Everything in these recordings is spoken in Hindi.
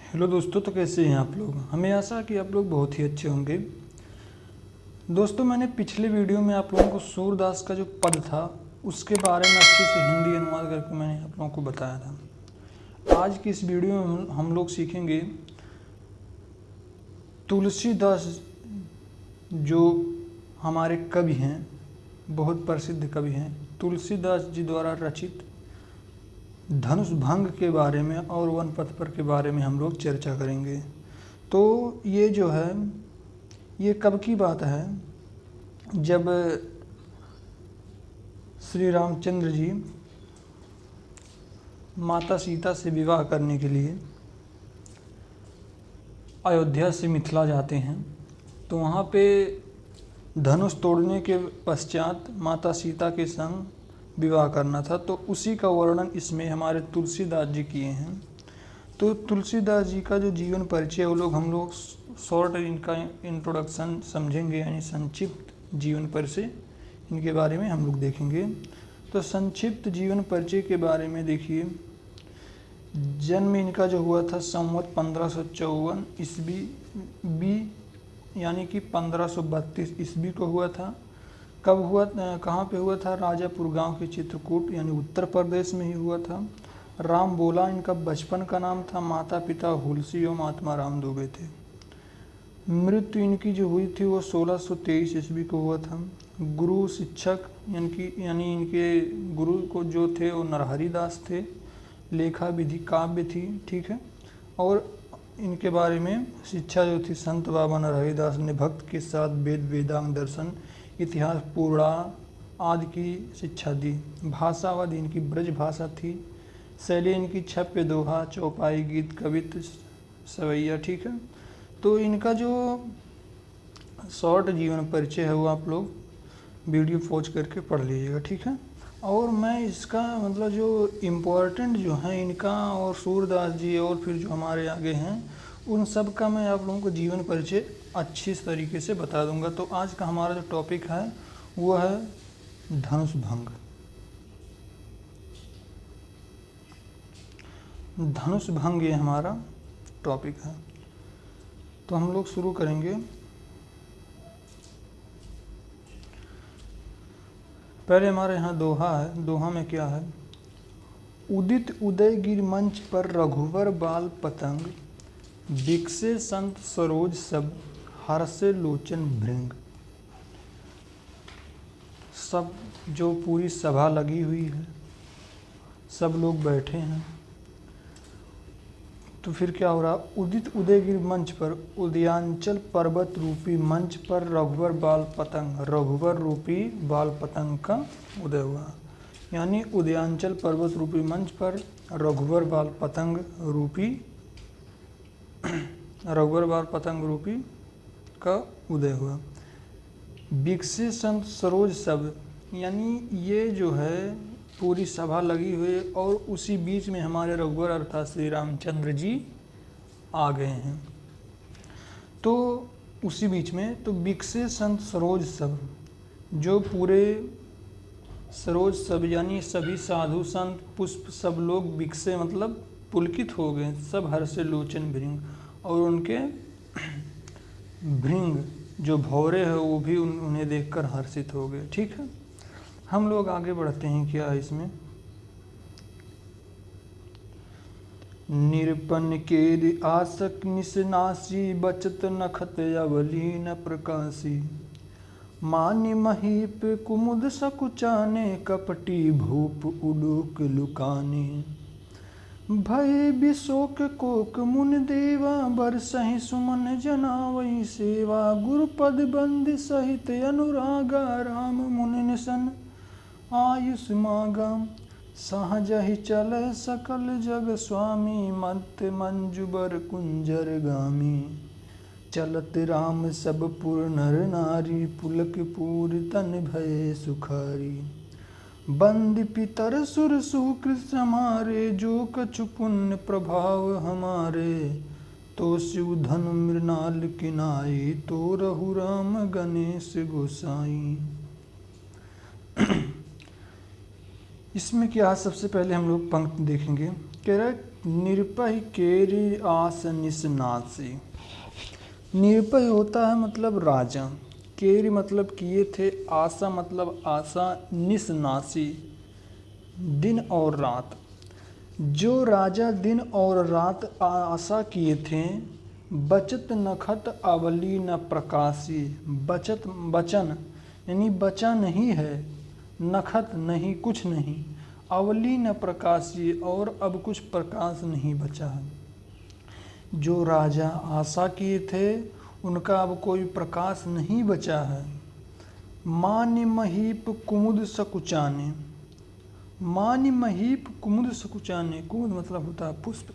हेलो दोस्तों, तो कैसे हैं आप लोग। हमें आशा कि आप लोग बहुत ही अच्छे होंगे। दोस्तों, मैंने पिछले वीडियो में आप लोगों को सूरदास का जो पद था उसके बारे में अच्छे से हिंदी अनुवाद करके मैंने आप लोगों को बताया था। आज की इस वीडियो में हम लोग सीखेंगे तुलसीदास, जो हमारे कवि हैं, बहुत प्रसिद्ध कवि हैं। तुलसीदास जी द्वारा रचित धनुष भंग के बारे में और वन पथ पर के बारे में हम लोग चर्चा करेंगे। तो ये जो है, ये कब की बात है, जब श्री रामचंद्र जी माता सीता से विवाह करने के लिए अयोध्या से मिथिला जाते हैं, तो वहाँ पे धनुष तोड़ने के पश्चात माता सीता के संग विवाह करना था। तो उसी का वर्णन इसमें हमारे तुलसीदास जी किए हैं। तो तुलसीदास जी का जो जीवन परिचय हम लोग शॉर्ट इनका इंट्रोडक्शन समझेंगे, यानी संक्षिप्त जीवन परिचय इनके बारे में हम लोग देखेंगे। तो संक्षिप्त जीवन परिचय के बारे में देखिए, जन्म इनका जो हुआ था संवत 1554 ईस्वी बी, यानी कि 1532 ईस्वी को हुआ था। कब हुआ, कहाँ पे हुआ था? राजापुर गांव के चित्रकूट, यानी उत्तर प्रदेश में ही हुआ था। राम बोला इनका बचपन का नाम था। माता पिता हुलसी और महात्मा राम दुबे थे। मृत्यु इनकी जो हुई थी वो 1623 ईस्वी को हुआ था। गुरु शिक्षक यानी इनके गुरु को जो थे वो नरहरि दास थे। लेखा विधि काव्य थी, ठीक है। और इनके बारे में शिक्षा जो थी, संत बाबा नरहरि दास ने भक्त के साथ वेद वेदांग दर्शन इतिहास पुराण आदि की शिक्षा दी। भाषावाद इनकी ब्रज भाषा थी। शैली इनकी छप्य दोहा चौपाई गीत कवित्व सवैया, ठीक है। तो इनका जो शॉर्ट जीवन परिचय है वो आप लोग वीडियो पॉज करके पढ़ लीजिएगा, ठीक है। और मैं इसका मतलब जो इम्पोर्टेंट जो है इनका और सूरदास जी और फिर जो हमारे आगे हैं उन सब का मैं आप लोगों को जीवन परिचय अच्छी तरीके से बता दूंगा। तो आज का हमारा जो टॉपिक है वो है धनुष भंग। धनुष भंग ये हमारा टॉपिक है। तो हम लोग शुरू करेंगे। पहले हमारे यहाँ दोहा है। दोहा में क्या है? उदित उदयगिर मंच पर रघुवर बाल पतंग, बिकसे संत सरोज सब, हर्षे लोचन भृंग। सब जो पूरी सभा लगी हुई है, सब लोग बैठे हैं, तो फिर क्या हो रहा? उदित उदयगिर मंच पर, उदयांचल पर्वत रूपी मंच पर रघुवर बाल पतंग, रघुवर रूपी बाल पतंग का उदय हुआ। यानी उदयांचल पर्वत रूपी मंच पर रघुवर बाल पतंग रूपी का उदय हुआ। बिकसे संत सरोज सब, यानी ये जो है पूरी सभा लगी हुई और उसी बीच में हमारे रघुवर अर्थात श्री रामचंद्र जी आ गए हैं। तो उसी बीच में तो बिकसे संत सरोज सब, जो पूरे सरोज सब यानी सभी साधु संत पुष्प सब लोग बिकसे मतलब पुलकित हो गए, सब हर्षे लोचन भृंग, और उनके भृंग जो भौरे है वो भी उन्हें देखकर हर्षित हो गए, ठीक है। हम लोग आगे बढ़ते हैं। क्या है इसमें? निरपन के आसक निसनासी, बचत नखत अवली न प्रकाशी। मानि महीप कुमुद सकुचाने, कपटी भूप उडूक लुकाने। भय विशोक कोक मुन देवा, बरसहि सुमन जनावई सेवा। गुरुपद बंद सहित अनुरागा, राम मुनि निसन आयुष मागा। सहजहि चल सकल जग स्वामी, मत मंजुबर कुंजर गामी। चलत राम सब पुर नर नारी, पुलक पूर तन भय सुखारी। बंद पितर सुर सुकृत हमारे, जो कछु पुण्य प्रभाव हमारे। तो शिव धनु मृणाल किनाई, तो रहु राम गणेश गोसाई। इसमें क्या है? सबसे पहले हम लोग पंक्ति देखेंगे। कह रहा है निरपय केरी आस निसनासी। निरपय होता है मतलब राजा, केरी मतलब किए थे, आशा मतलब आशा, निसनासी दिन और रात। जो राजा दिन और रात आशा किए थे, बचत नखत अवली न प्रकाशी। बचत वचन यानी बचा नहीं है, नखत नहीं कुछ नहीं, अवली न प्रकाशी और अब कुछ प्रकाश नहीं बचा है। जो राजा आशा किए थे उनका अब कोई प्रकाश नहीं बचा है। मान्य महीप कुमुद सकुचाने। मान्य महीप कुमुद सकुचाने, कुमुद मतलब होता है पुष्प।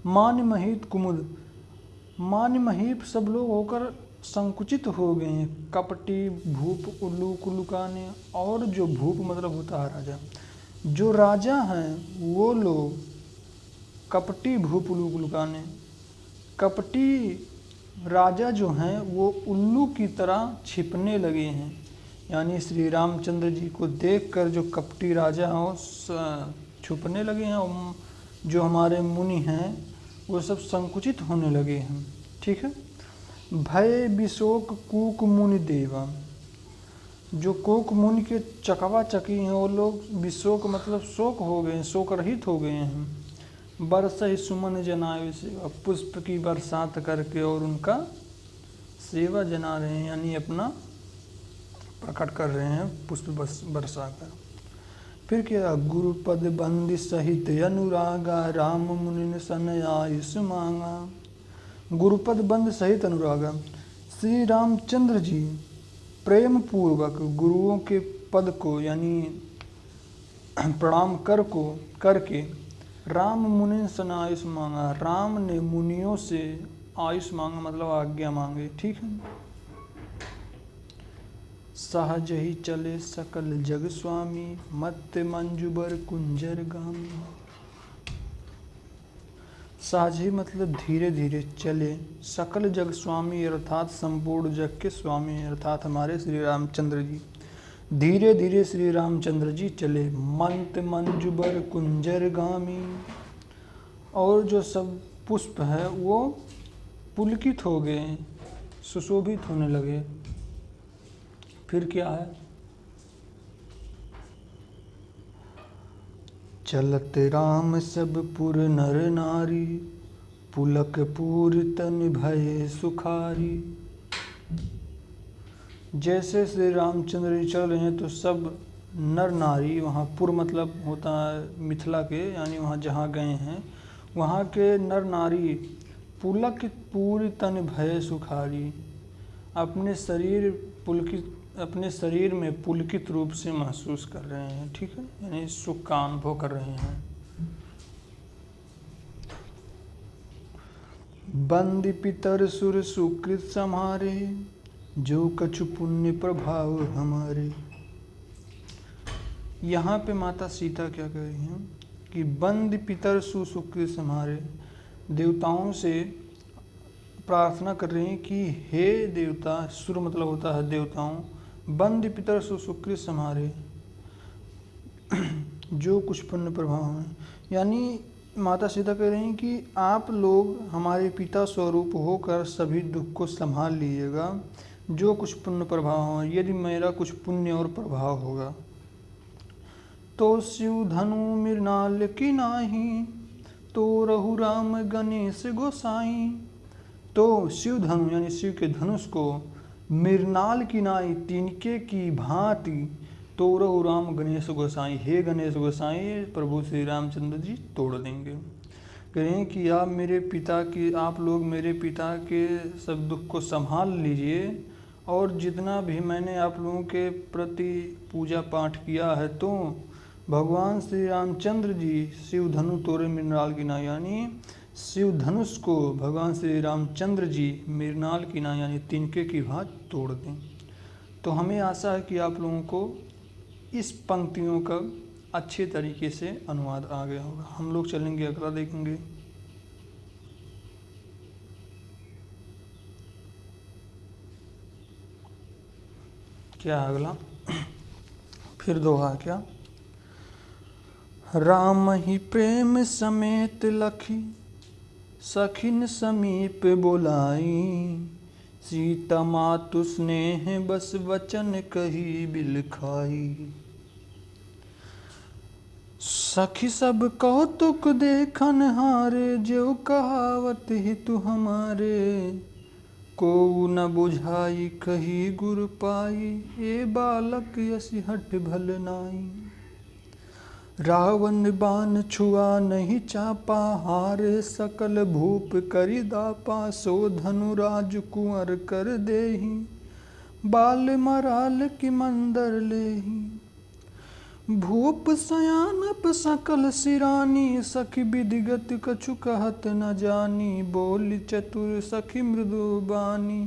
मान्य महीप कुमुद, मान्य महीप सब लोग होकर संकुचित हो गए हैं। कपटी भूप उल्लू कुलुकाने, और जो भूप मतलब होता है राजा, जो राजा हैं वो लोग कपटी भूप उल्लू कुलुकाने, कपटी राजा जो हैं वो उल्लू की तरह छिपने लगे हैं। यानी श्री रामचंद्र जी को देखकर जो कपटी राजा हैं वो छुपने लगे हैं, और जो हमारे मुनि हैं वो सब संकुचित होने लगे हैं। ठीक है। भय विशोक कूक मुनि देवा। जो कोक मुनि के चकवा चकी हैं वो लोग विशोक मतलब शोक हो गए हैं, शोक रहित हो गए हैं। बरस ही सुमन जनावे सेवा, पुष्प की बरसात करके और उनका सेवा जना रहे हैं, यानी अपना प्रकट कर रहे हैं पुष्प बरसा कर। फिर क्या, गुरुपद बंदी सहित अनुरागा, राम मुनि सन आयुष मांगा। गुरुपद बंद सहित अनुरागा, श्री रामचंद्र जी प्रेम पूर्वक गुरुओं के पद को यानी प्रणाम करके राम मुनि सन आयुष मांगा। राम ने मुनियों से आयुष मांगा मतलब आज्ञा मांगे। ठीक है। सहज ही चले सकल जग स्वामी, मत्त मंजुबर कुंजर गामी। सहज ही मतलब धीरे धीरे चले, सकल जग स्वामी अर्थात संपूर्ण जग के स्वामी अर्थात हमारे श्री रामचंद्र जी। धीरे धीरे श्री रामचंद्र जी चले, मंत मंजुबर कुंजर गामी, और जो सब पुष्प है वो पुलकित हो गए, सुशोभित होने लगे। फिर क्या है, चलत राम सब पुर नर नारी, पुलक पूर तन भय सुखारी। जैसे श्री रामचंद्र जी चल रहे हैं तो सब नर नारी, वहाँ पुर मतलब होता है मिथिला के, यानी वहाँ जहाँ गए हैं वहाँ के नर नारी पुलक पूर तन भय सुखारी, अपने शरीर में पुलकित रूप से महसूस कर रहे हैं। ठीक है, यानी सुख का अनुभव कर रहे हैं। बंदी पितर सुर सुकृत समारे, जो कछु पुण्य प्रभाव हमारे। यहाँ पे माता सीता क्या कह रही हैं कि बंद पितर सुकृत समारे, देवताओं से प्रार्थना कर रही हैं कि हे देवता, सुर मतलब होता है देवताओं, बंद पितर सुकृत समारे, जो कुछ पुण्य प्रभाव हैं। यानी माता सीता कह रही हैं कि आप लोग हमारे पिता स्वरूप होकर सभी दुख को संभाल लीजिएगा, जो कुछ पुण्य प्रभाव हो, यदि मेरा कुछ पुण्य और प्रभाव होगा तो शिव धनु मृणाल की नाही, तो रहु राम गणेश गोसाई। तो शिव धनु यानी शिव के धनुष को मृणाल की नाई तिनके की भांति, तो रहु राम गणेश गोसाई, हे गणेश गोसाई प्रभु श्री रामचंद्र जी तोड़ देंगे। कहें कि आप लोग मेरे पिता के सब दुख को संभाल लीजिए, और जितना भी मैंने आप लोगों के प्रति पूजा पाठ किया है तो भगवान श्री रामचंद्र जी शिव धनु तोड़े मृणाल की नाई, यानी शिव धनुष को भगवान श्री रामचंद्र जी मृणाल की नाई यानी तिनके की भांति तोड़ दें। तो हमें आशा है कि आप लोगों को इस पंक्तियों का अच्छे तरीके से अनुवाद आ गया होगा। हम लोग चलेंगे अगला देखेंगे। क्या है अगला, फिर दोहा क्या, राम ही प्रेम समेत लखी सखिन समीप बोलाई, सीता मातु स्नेह बस वचन कही बिलखाई। सखी सब कौतुक देखन हारे, ज्यों कहावत हितु हमारे। को न बुझाई कही गुर पाई, ए बालक यसी हठ भल नाई। रावण बाण छुआ नहीं चापा, हारे सकल भूप करि दापा। सो धनुराज कुंवर कर देहि, बाल मराल की मंदर लेहि। भूप सयानप सकल सिरानी, सखी विधिगत कछु कहत न जानी। बोली चतुर सखी मृदु बानी,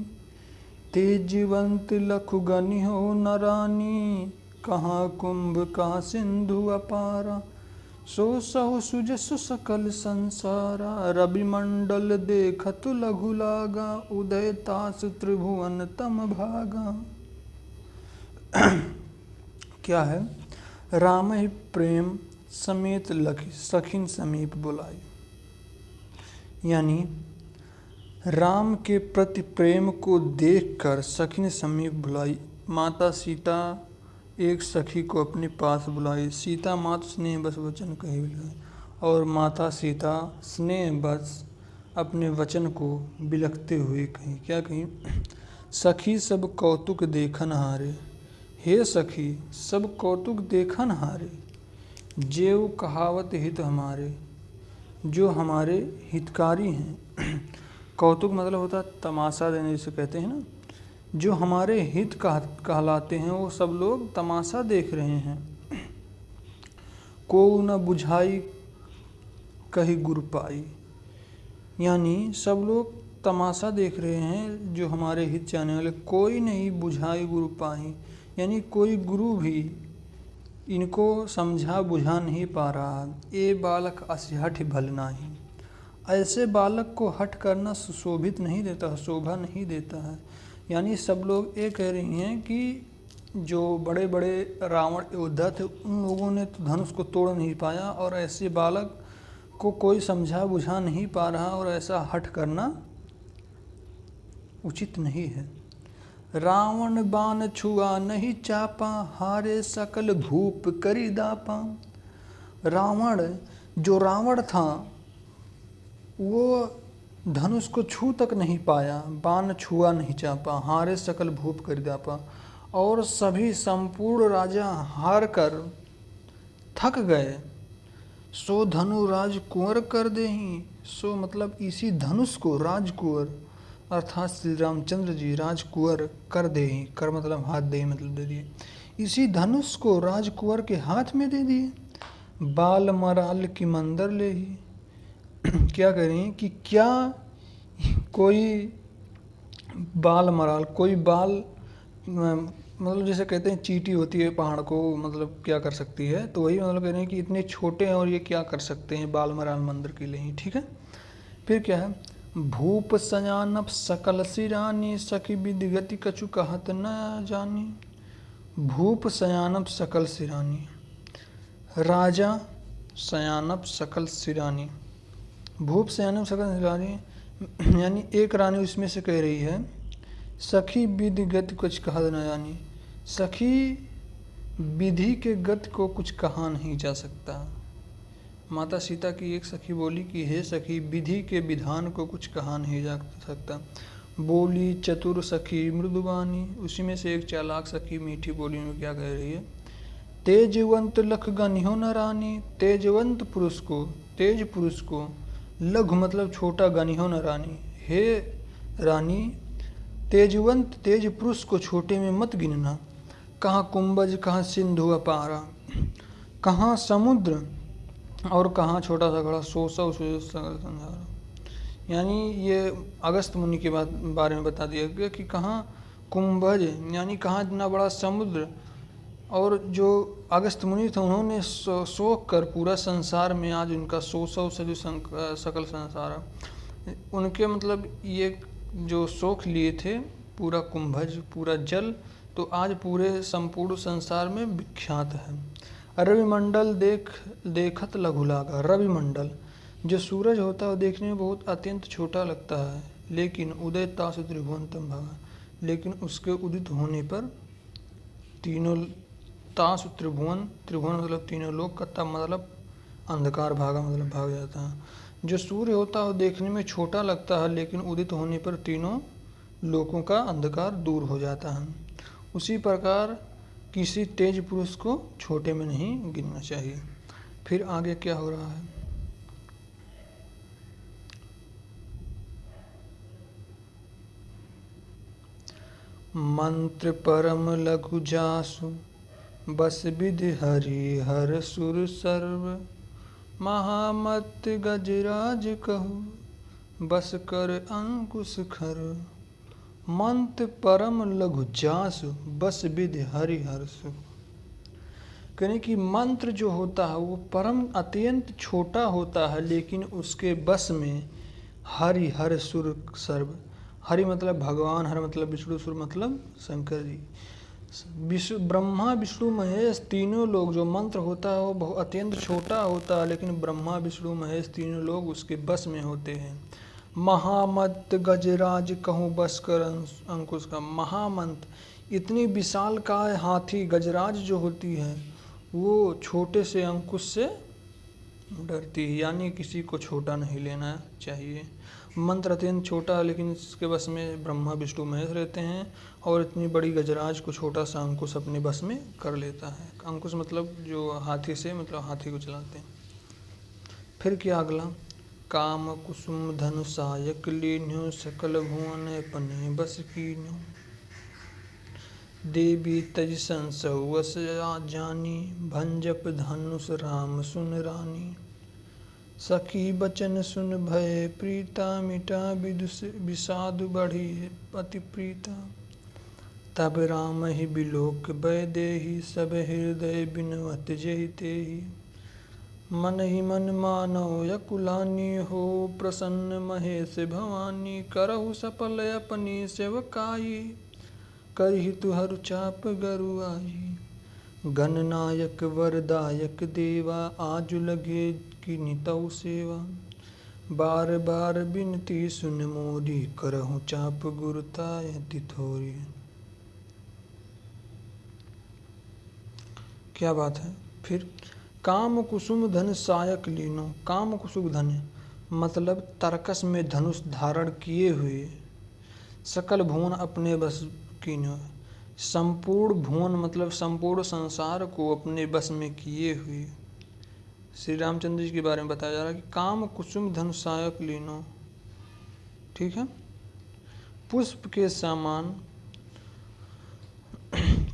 तेजवंत लखु गनि हो न रानी। कहाँ कुंभ कहाँ सिंधु अपारा, सो सहु सुजसु सकल संसारा। रवि मंडल देखत लघु लागा, उदय तास त्रिभुवन तम भागा। क्या है? राम ही प्रेम समेत लखी सखिन समीप बुलाई, यानी राम के प्रति प्रेम को देखकर सखी ने समीप बुलाई। माता सीता एक सखी को अपने पास बुलाई। सीता मातु स्नेह बस वचन कही बिलखाई, और माता सीता स्नेह बस अपने वचन को बिलखते हुए कहीं। क्या कहीं? सखी सब कौतुक देखन हारे, हे सखी सब कौतुक देखन हारे। जेव कहावत हित हमारे, जो हमारे हितकारी हैं। कौतुक मतलब होता है तमाशा देने, जिसे कहते हैं ना। जो हमारे हित कहलाते हैं, वो सब लोग तमाशा देख रहे हैं। को न बुझाई कही गुर पाई, यानी सब लोग तमाशा देख रहे हैं जो हमारे हित चाहने वाले। कोई नहीं बुझाई गुरु पाई, यानी कोई गुरु भी इनको समझा बुझा नहीं पा रहा। ए बालक अस हठ भल नाही, ऐसे बालक को हठ करना सुशोभित नहीं देता, शोभा नहीं देता है। यानी सब लोग ये कह रही हैं कि जो बड़े बड़े रावण योद्धा थे, उन लोगों ने तो धनुष को तोड़ नहीं पाया, और ऐसे बालक को कोई समझा बुझा नहीं पा रहा, और ऐसा हठ करना उचित नहीं है। रावण बाण छुआ नहीं चापा, हारे सकल भूप करि दापा। रावण, जो रावण था, वो धनुष को छू तक नहीं पाया, बाण छुआ नहीं चापा। हारे सकल भूप करि दापा, और सभी संपूर्ण राजा हार कर थक गए। सो धनु राज कुंवर कर देहि, सो मतलब इसी धनुष को राजकुंवर अर्थात श्री रामचंद्र जी राजकुंवर कर देहि। कर मतलब हाथ दे, मतलब दे दिए। इसी धनुष को राजकुंवर के हाथ में दे दिए। बाल मराल की मंदर ले ही। क्या करें कि क्या कोई बाल मराल, कोई बाल मतलब जैसे कहते हैं चींटी होती है पहाड़ को, मतलब क्या कर सकती है, तो वही मतलब कह रहे हैं कि इतने छोटे हैं और ये क्या कर सकते हैं बाल मराल मंदिर के लिए ही। ठीक है। फिर क्या है? भूप सयानप सकल सिरानी, सखी विधिगति कछु कहत न जानी। भूप सयानप सकल सिरानी, राजा सयानप सकल सिरानी। भूप सयानप सकल सिरानी यानी एक रानी उसमें से कह रही है, सखी विधि गति कुछ कहत न जानी। सखी विधि के गति को कुछ कहा नहीं जा सकता। माता सीता की एक सखी बोली कि हे सखी, विधि के विधान को कुछ कहा नहीं जा सकता। बोली चतुर सखी मृदुबानी, उसी में से एक चालाक सखी मीठी बोली में क्या कह रही है? तेजवंत लख गनिहो न रानी। तेजवंत पुरुष को, तेज पुरुष को, लघु मतलब छोटा, गनिहो न रानी, हे रानी तेजवंत तेज पुरुष को छोटे में मत गिनना। कहाँ कुंभज कहाँ सिंधु अपारा, कहाँ समुद्र और कहाँ छोटा सा घड़ा, सो संसार। यानी ये अगस्त मुनि के बारे में बता दिया गया कि कहाँ कुंभज यानी कहाँ इतना बड़ा समुद्र, और जो अगस्त मुनि थे उन्होंने शोक कर पूरा संसार में आज उनका सौ से जो सकल संसार, उनके मतलब ये जो शोक लिए थे पूरा कुंभज पूरा जल, तो आज पूरे संपूर्ण संसार में विख्यात है। रविमंडल देखत लघु लागा। रविमंडल जो सूरज होता है वो देखने में बहुत अत्यंत छोटा लगता है, लेकिन उदय तासु त्रिभुवन तम भागा, लेकिन उसके उदित होने पर तीनों तासु त्रिभुवन, त्रिभुवन मतलब तीनों लोक का, तब मतलब अंधकार भागा मतलब भाग जाता है। जो सूर्य होता है वो देखने में छोटा लगता है, लेकिन उदित होने पर तीनों लोकों का अंधकार दूर हो जाता है। उसी प्रकार किसी तेज पुरुष को छोटे में नहीं गिनना चाहिए। फिर आगे क्या हो रहा है, मंत्र परम लघु जासु बस विधि हरि हर सुर सर्व, महामत गजराज कहु बस कर अंकुश खर। मंत्र परम लघु जासु बस विधि हरि हर सुर, कहने कि मंत्र जो होता है वो परम अत्यंत छोटा होता है, लेकिन उसके बस में हरि हर सुर सर्व, हरि मतलब भगवान, हर मतलब विष्णु, सुर मतलब शंकर जी, विष्णु ब्रह्मा विष्णु महेश तीनों लोग, जो मंत्र होता है वो बहुत अत्यंत छोटा होता है, लेकिन ब्रह्मा विष्णु महेश तीनों लोग उसके बस में होते हैं। महामत गजराज कहूँ बस कर अंकुश का, महामंत्र इतनी विशाल काय हाथी गजराज जो होती है वो छोटे से अंकुश से डरती है, यानी किसी को छोटा नहीं लेना चाहिए। मंत्र अत्यंत छोटा है, लेकिन इसके बस में ब्रह्मा विष्णु महेश रहते हैं, और इतनी बड़ी गजराज को छोटा सा अंकुश अपने बस में कर लेता है। अंकुश मतलब जो हाथी से, मतलब हाथी को चलाते हैं। फिर क्या अगला, काम कुसुम धनु सायक लीन्यो सकल भुवन पने बस कीन्यो, देवी तज संसवस जानी भंजप धनुष राम सुन रानी, सखी बचन सुन भय प्रीता मिटा विषाद बढ़ी पति प्रीता, तब राम ही बिलोक भय देहि सब हृदय बिनवत जहि तेहि, मन ही मन मानव यकुलानी हो प्रसन्न महेश भवानी, करहु सफल अपनी सेवकाई करहि तुहरु चाप गरुआई, गणनायक वरदायक देवा आजु लगे की नितौ सेवा, बार बार बिनती सुन मोरी करहु चाप गुरुताय तिथोरी। क्या बात है। फिर काम कुसुम धन सायक लीनो, काम कुसुम धन मतलब तरकस में धनुष धारण किए हुए, सकल भुवन अपने बस कीनो, संपूर्ण भुवन मतलब संपूर्ण संसार को अपने बस में किए हुए श्री रामचंद्र जी के बारे में बताया जा रहा है कि काम कुसुम धन सायक लीनो, ठीक है। पुष्प के समान,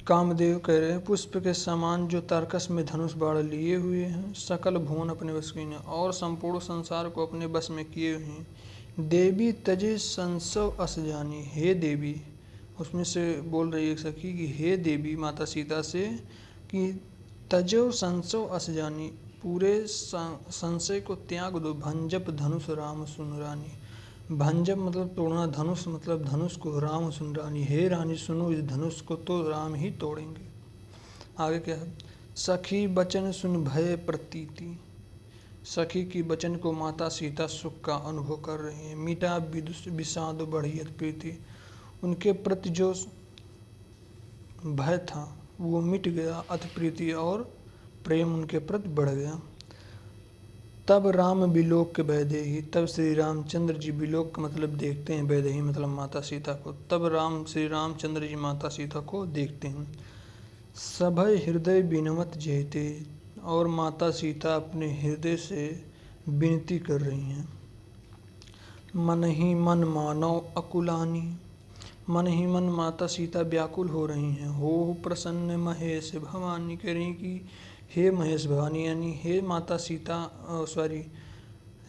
कामदेव कह रहे हैं पुष्प के समान जो तरकस में धनुष बाण लिए हुए हैं, सकल भुवन अपने बस की ने, और संपूर्ण संसार को अपने बस में किए हुए हैं। देवी तजे संसव अस जानी, हे देवी, उसमें से बोल रही है सखी कि हे देवी माता सीता से कि तजो संसव अस जानी, पूरे संशय को त्याग दो, भंजप धनुष राम सुन रानी, भंजप मतलब तोड़ना, धनुष मतलब धनुष को, राम सुन रानी, हे रानी सुनो इस धनुष को तो राम ही तोड़ेंगे। आगे क्या है, सखी बचन सुन भय प्रतीति, सखी की वचन को माता सीता सुख का अनुभव कर रही हैं। मीठा विषाद बढ़ियत प्रीति, उनके प्रति जो भय था वो मिट गया, अति प्रीति और प्रेम उनके प्रति बढ़ गया। तब राम बिलोक के वैदेही, तब श्री रामचंद्र जी बिलोक का मतलब देखते हैं, वैदेही मतलब माता सीता को, तब श्री रामचंद्र जी माता सीता को देखते हैं। सभय हृदय बिनवत जेते, और माता सीता अपने हृदय से विनती कर रही हैं। मन ही मन मानव अकुलानी, मन ही मन माता सीता व्याकुल हो रही हैं। हो प्रसन्न महेश भवानी, कह रही कि हे महेश भवानी, यानी हे माता सीता,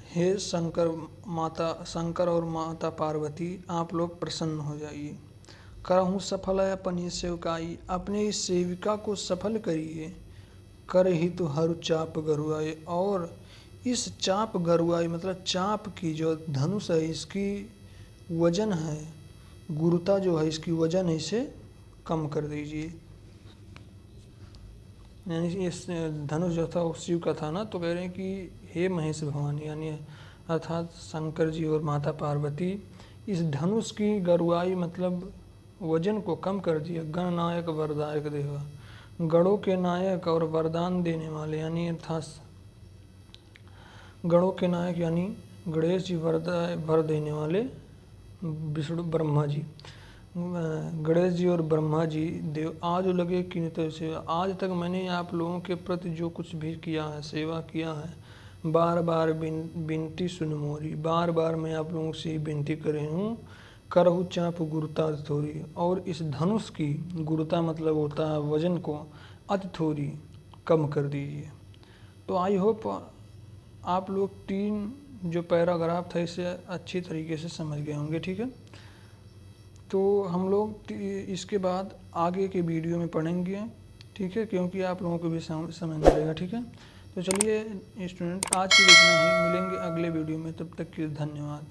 हे शंकर और माता पार्वती, आप लोग प्रसन्न हो जाइए। करहूँ सफल है अपनी सेवकाई, अपने इस सेविका को सफल करिए। कर ही तो हरु चाप गरुआए, और इस चाप गरुआई मतलब चाप की जो धनुष है इसकी वजन है, गुरुता जो है इसकी वजन है, इसे कम कर दीजिए। यानी इस धनुष जो था वो शिव का था ना, तो कह रहे हैं कि हे महेश भवानी, यानी अर्थात शंकर जी और माता पार्वती, इस धनुष की गरुआई मतलब वजन को कम कर दिया। गणनायक वरदायक देवा, गणों के नायक और वरदान देने वाले, यानी अर्थात गणों के नायक यानी गणेश जी वर देने वाले विष्णु ब्रह्मा जी, गणेश जी और ब्रह्मा जी देव, आज लगे किन्हीं से, आज तक मैंने आप लोगों के प्रति जो कुछ भी किया है, सेवा किया है, बार बार विनती सुन मोरी, बार बार मैं आप लोगों से विनती कर रही हूँ, करहु चाप गुरुता थोड़ी, और इस धनुष की गुरुता मतलब होता है वजन को, अति थोड़ी कम कर दीजिए। तो आई होप आप लोग 3 जो पैराग्राफ था इसे अच्छी तरीके से समझ गए होंगे, ठीक है। तो हम लोग इसके बाद आगे के वीडियो में पढ़ेंगे, ठीक है, क्योंकि आप लोगों को भी समझ रहेगा, ठीक है। तो चलिए स्टूडेंट, आज की इतना ही, मिलेंगे अगले वीडियो में, तब तक के धन्यवाद।